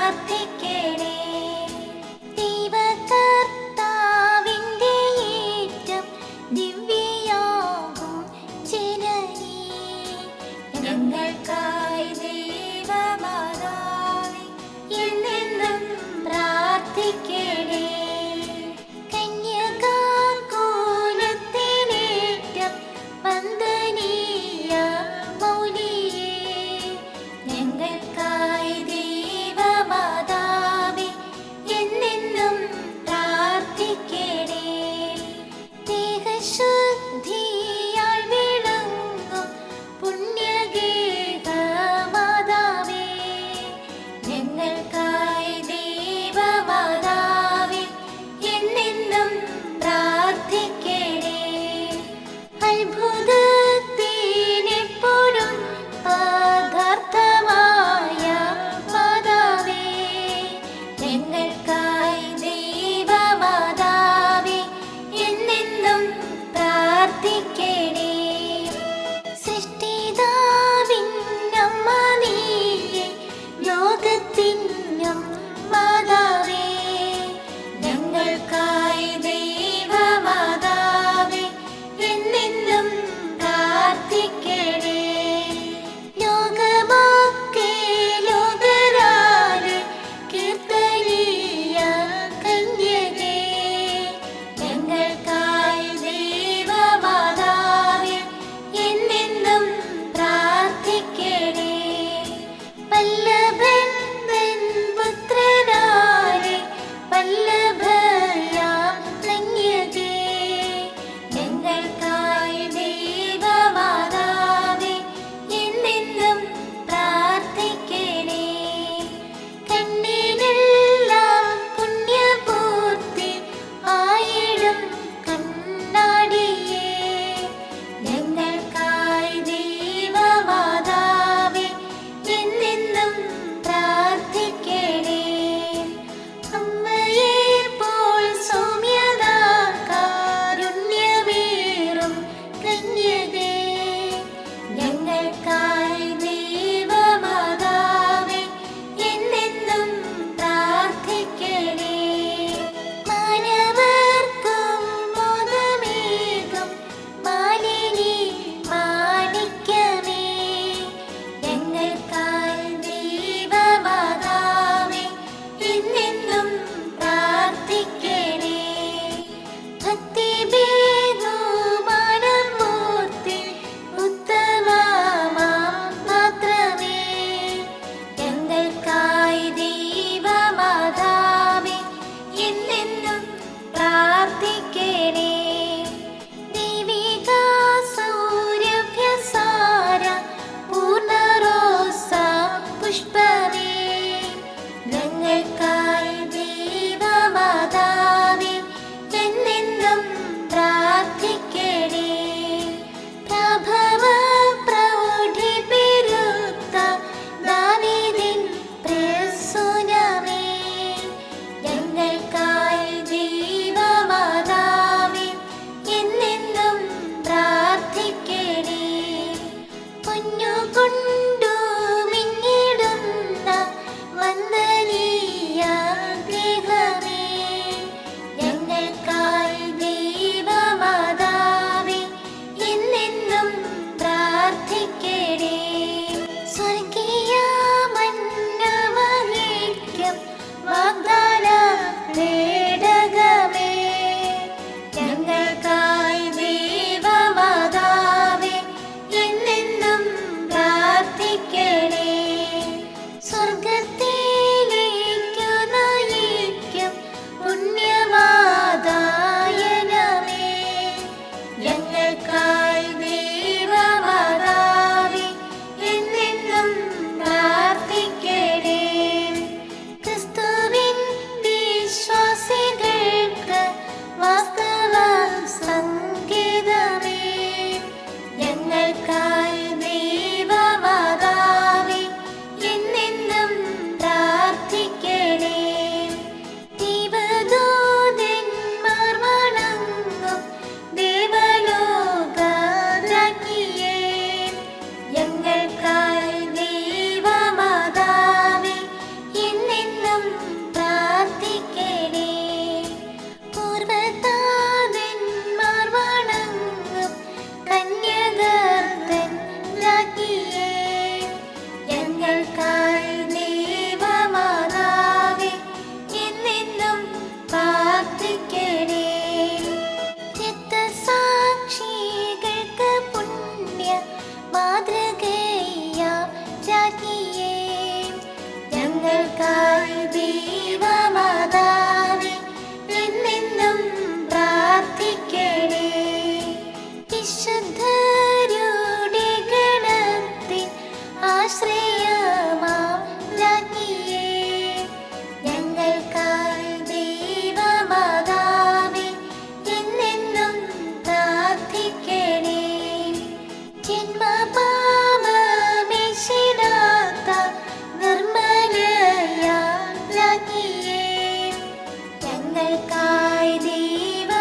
ഞങ്ങൾക്കായി ദൈവമാതാവേ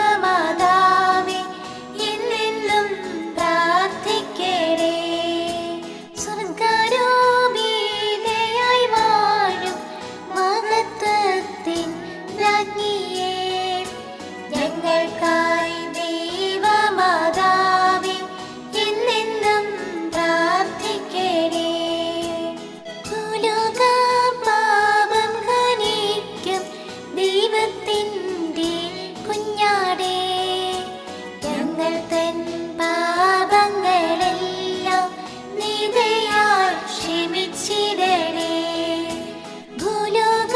എന്നെന്നും പ്രാർത്ഥിക്കണേ. സ്വർഗ്ഗാരോപിതയായി വാഴും മഹത്വത്തിൻ രാജ്ഞിയേ, ഞങ്ങൾക്കായി ദൈവമാതാവേ എന്നെന്നും പ്രാർത്ഥിക്കണേ. പാപം ഖനിക്കും ദൈവത്തിൻ്റെ കുഞ്ഞാടേ, ഞങ്ങൾ തൻ പാപങ്ങളെല്ലാം നിദയാൽ ക്ഷമിച്ചിടണേ. ഭൂലോക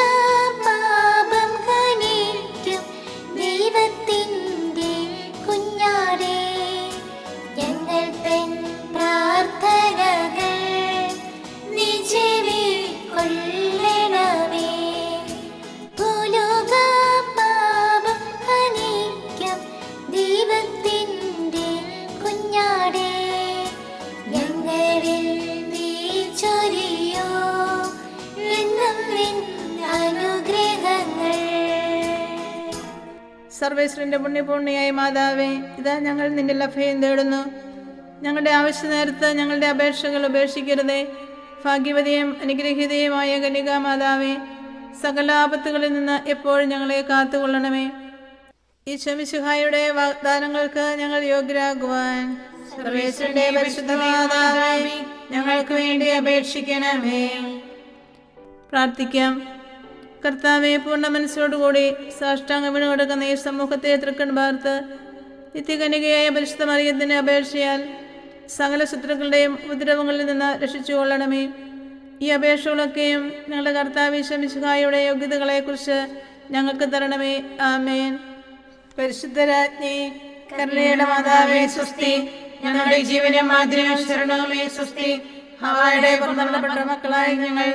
പാപം ഖനിക്കും ദൈവത്തിൻ്റെ കുഞ്ഞാടേ, ഞങ്ങൾ തൻ പ്രാർത്ഥനകൾ നീ ചെവിക്കൊള്ളണമേ. ഭൂലോക പാപം ഖനിക്കും ദൈവത്തിൻ്റെ കുഞ്ഞാടേ, ഞങ്ങളിൽ നീ ചൊരിയോ എന്നും നിൻ അനുഗ്രഹങ്ങൾ. സർവേശ്വരന്റെ പുണ്യപൂർണിയായ മാതാവേ, ഇതാ ഞങ്ങൾ നിന്റെ അഭയം തേടുന്നു. ഞങ്ങളുടെ ആവശ്യ നേരത്ത് ഞങ്ങളുടെ അപേക്ഷകൾ ഉപേക്ഷിക്കരുതേ. ഭാഗ്യവതിയും അനുഗ്രഹീതയുമായ കന്യകാമാതാവേ, സകല ആപത്തുകളിൽ നിന്ന് എപ്പോഴും ഞങ്ങളെ കാത്തുകൊള്ളണമേ. ഈശോ മിശിഹായുടെ വാഗ്ദാനങ്ങൾക്ക് ഞങ്ങൾ യോഗ്യരാകുവാൻ സർവേശ്വരന്റെ പരിശുദ്ധ മാതാവേ, ഞങ്ങൾക്ക് വേണ്ടി അപേക്ഷിക്കണമേ. പ്രാർത്ഥിക്കാം. കർത്താവെ, പൂർണ്ണ മനസ്സോടുകൂടി സാഷ്ടാംഗം വീണ് കൊടുക്കുന്ന ഈ സമൂഹത്തെ തൃക്കൺ പാർത്ത് നിത്യകന്യകയായ പരിശുദ്ധ മറിയത്തിന്റെ അപേക്ഷയാൽ സകല ശത്രുക്കളുടെയും ഉപദ്രവങ്ങളിൽ നിന്ന് രക്ഷിച്ചുകൊള്ളണമേ. ഈ അപേക്ഷകളൊക്കെയും ഞങ്ങളുടെ കർത്താവ് ഈശോ മിശിഹായുടെ യോഗ്യതകളെക്കുറിച്ച് ഞങ്ങൾക്ക് തരണമേ. ആമേൻ. പരിശുദ്ധരാജ്ഞി, കരുണയുടെ മാതാവേ സ്വസ്തി. ഞങ്ങളുടെ ജീവനും മാതിരിയും ശരണവുമേ സ്വസ്തി. ഹവ്വായുടെ പുറന്തള്ളപ്പെട്ട മക്കളായി ഞങ്ങൾ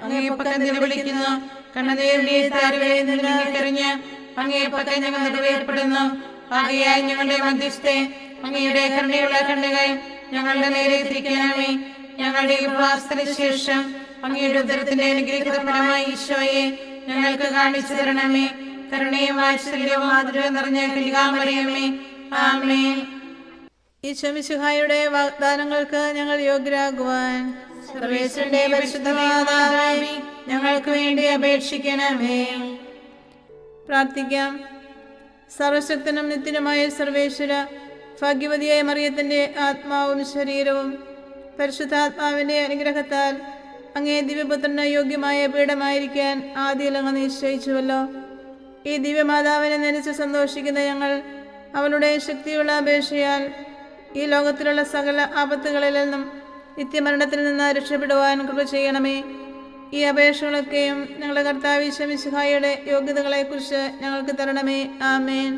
അങ്ങേ പക്കം നിലവിളിക്കുന്നു. കണ്ണുനീരിന്റെ താരുവരെ നിന്നിറങ്ങി അങ്ങേ പക്കം ഞങ്ങൾ നിറവേർപ്പെടുന്നു. ആകയാൽ ഞങ്ങളുടെ മധ്യസ്ഥെ അങ്ങയുടെ കരുണയുള്ള കണ്ണുകൾ ഞങ്ങളുടെ നേരെ തിരിക്കണമേ. ഞങ്ങളുടെ ഉപവാസത്തിന് ശേഷം അങ്ങയുടെ ഉദരത്തിന്റെ അനുഗ്രഹിത ഫലമായി ഈശോയെ ഞങ്ങൾക്ക് കാണിച്ചു തരണമേ. കരുണയും വാത്സല്യവും മാധുര്യവും നിറഞ്ഞ കന്യകാമറിയമേ, ആമേൻ. ഈശോ മിശിഹായുടെ വാഗ്ദാനങ്ങൾക്ക് ഞങ്ങൾ യോഗ്യരാകുവാൻ സർവേശ്വരന്റെ പരിശുദ്ധ മാതാവേ, ഞങ്ങൾക്ക് വേണ്ടി അപേക്ഷിക്കണമേ. പ്രാർത്ഥിക്കാം. സർവശക്തനും നിത്യനുമായ സർവേശ്വര, ഭാഗ്യവതിയായ മറിയത്തിന്റെ ആത്മാവും ശരീരവും പരിശുദ്ധാത്മാവിന്റെ അനുഗ്രഹത്താൽ അങ്ങേ ദിവ്യപുത്രന് യോഗ്യമായ പീഠമായിരിക്കാൻ ആദ്യം അങ്ങ് നിശ്ചയിച്ചുവല്ലോ. ഈ ദിവ്യമാതാവിനെ നനച്ച് സന്തോഷിക്കുന്ന ഞങ്ങൾ അവളുടെ ശക്തിയുള്ള അപേക്ഷയാൽ ഈ ലോകത്തിലുള്ള സകല ആപത്തുകളിൽ നിന്നും നിത്യമരണത്തിൽ നിന്ന് രക്ഷപ്പെടുവാൻ കൃപ ചെയ്യണമേ. ഈ അപേക്ഷകളൊക്കെയും ഞങ്ങളുടെ കർത്താവ് ഈശോ മിശിഹായുടെ യോഗ്യതകളെക്കുറിച്ച് ഞങ്ങൾക്ക് തരണമേ. ആമേൻ.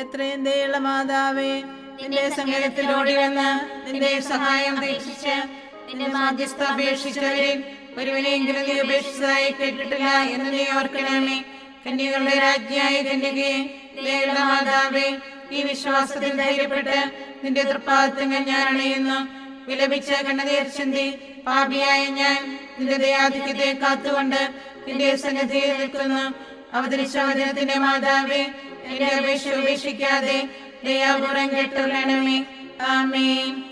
എത്രയും ദയുള്ള മാതാവേ, നിന്റെ സങ്കേതത്തിൽ ഓടി വന്ന് നിന്റെ സഹായം അപേക്ഷിച്ച് നിന്റെ മാധ്യസ്ഥ അപേക്ഷിച്ചവരിൽ ഒരുവനെയെങ്കിലും നീ ഉപേക്ഷിച്ചതായി കേട്ടിട്ടില്ല എന്ന് നീ ഓർക്കണമേ. കന്യകളുടെ രാജ്ഞിയായ കന്യകയെ, ദയുള്ള മാതാവേ, ഈ വിശ്വാസത്തിൽ ധൈര്യപ്പെട്ട് നിന്റെ തൃപ്പാദത്തങ്ങൾ ഞാൻ അണയുന്നു. വിലപിച്ച കണ്ണുനീർ ചിന്തി പാപിയായ ഞാൻ നിന്റെ ദയാധിക്യത്തെ കാത്തുകൊണ്ട് നിന്റെ സന്നിധിയിൽ നിൽക്കുന്നു. അവതരിച്ച വചനത്തിന്റെ മാതാവേ, എന്റെ അപേക്ഷ ഉപേക്ഷിക്കാതെ ദയാപൂർവം കേട്ടുകൊള്ളണമേ. ആമേൻ.